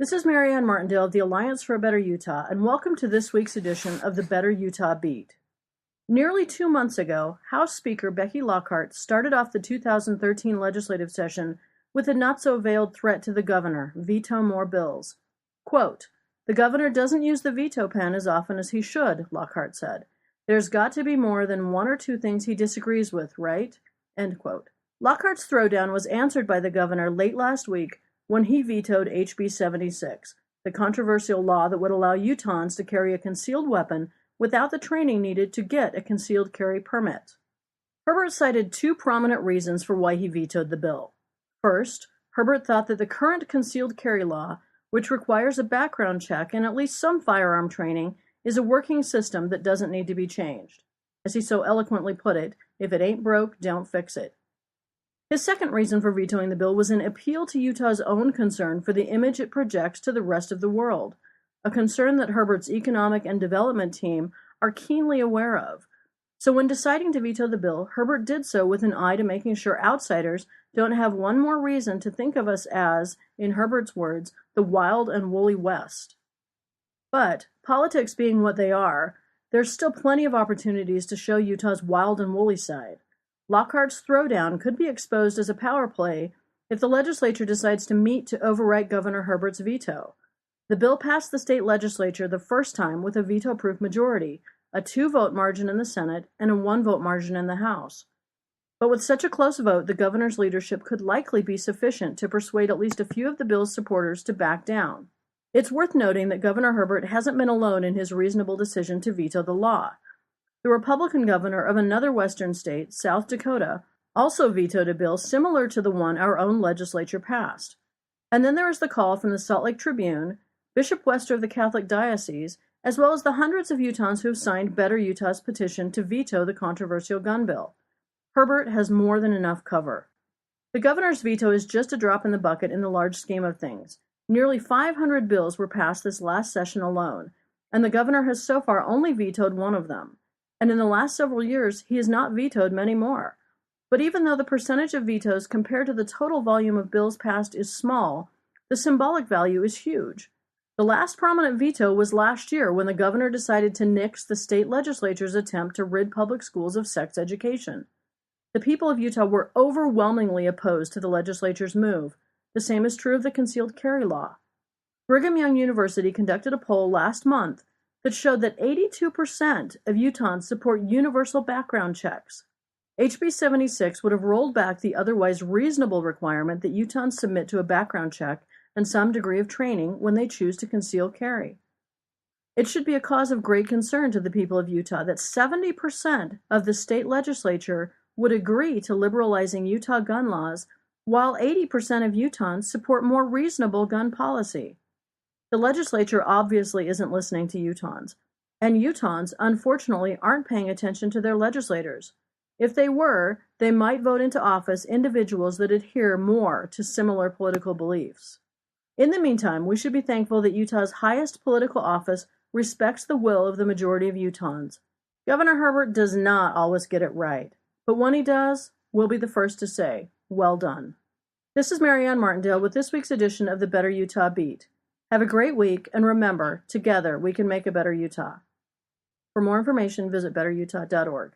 This is Marianne Martindale of the Alliance for a Better Utah, and welcome to this week's edition of the Better Utah Beat. Nearly 2 months ago, House Speaker Becky Lockhart started off the 2013 legislative session with a not-so-veiled threat to the governor: veto more bills. Quote, "The governor doesn't use the veto pen as often as he should," Lockhart said. "There's got to be more than one or two things he disagrees with, right?" End quote. Lockhart's throwdown was answered by the governor late last week when he vetoed HB 76, the controversial law that would allow Utahns to carry a concealed weapon without the training needed to get a concealed carry permit. Herbert cited two prominent reasons for why he vetoed the bill. First, Herbert thought that the current concealed carry law, which requires a background check and at least some firearm training, is a working system that doesn't need to be changed. As he so eloquently put it, if it ain't broke, don't fix it. His second reason for vetoing the bill was an appeal to Utah's own concern for the image it projects to the rest of the world, a concern that Herbert's economic and development team are keenly aware of. So when deciding to veto the bill, Herbert did so with an eye to making sure outsiders don't have one more reason to think of us as, in Herbert's words, the wild and woolly West. But, politics being what they are, there's still plenty of opportunities to show Utah's wild and woolly side. Lockhart's throwdown could be exposed as a power play if the legislature decides to meet to overwrite Governor Herbert's veto. The bill passed the state legislature the first time with a veto-proof majority, a 2-vote margin in the Senate and a 1-vote margin in the House. But with such a close vote, the governor's leadership could likely be sufficient to persuade at least a few of the bill's supporters to back down. It's worth noting that Governor Herbert hasn't been alone in his reasonable decision to veto the law. The Republican governor of another western state, South Dakota, also vetoed a bill similar to the one our own legislature passed. And then there is the call from the Salt Lake Tribune, Bishop Wester of the Catholic Diocese, as well as the hundreds of Utahns who have signed Better Utah's petition to veto the controversial gun bill. Herbert has more than enough cover. The governor's veto is just a drop in the bucket in the large scheme of things. Nearly 500 bills were passed this last session alone, and the governor has so far only vetoed one of them. And in the last several years, he has not vetoed many more. But even though the percentage of vetoes compared to the total volume of bills passed is small, the symbolic value is huge. The last prominent veto was last year when the governor decided to nix the state legislature's attempt to rid public schools of sex education. The people of Utah were overwhelmingly opposed to the legislature's move. The same is true of the concealed carry law. Brigham Young University conducted a poll last month that showed that 82% of Utahns support universal background checks. HB 76 would have rolled back the otherwise reasonable requirement that Utahns submit to a background check and some degree of training when they choose to conceal carry. It should be a cause of great concern to the people of Utah that 70% of the state legislature would agree to liberalizing Utah gun laws, while 80% of Utahns support more reasonable gun policy. The legislature obviously isn't listening to Utahns, and Utahns, unfortunately, aren't paying attention to their legislators. If they were, they might vote into office individuals that adhere more to similar political beliefs. In the meantime, we should be thankful that Utah's highest political office respects the will of the majority of Utahns. Governor Herbert does not always get it right, but when he does, we'll be the first to say, well done. This is Marianne Martindale with this week's edition of the Better Utah Beat. Have a great week, and remember, together we can make a better Utah. For more information, visit betterutah.org.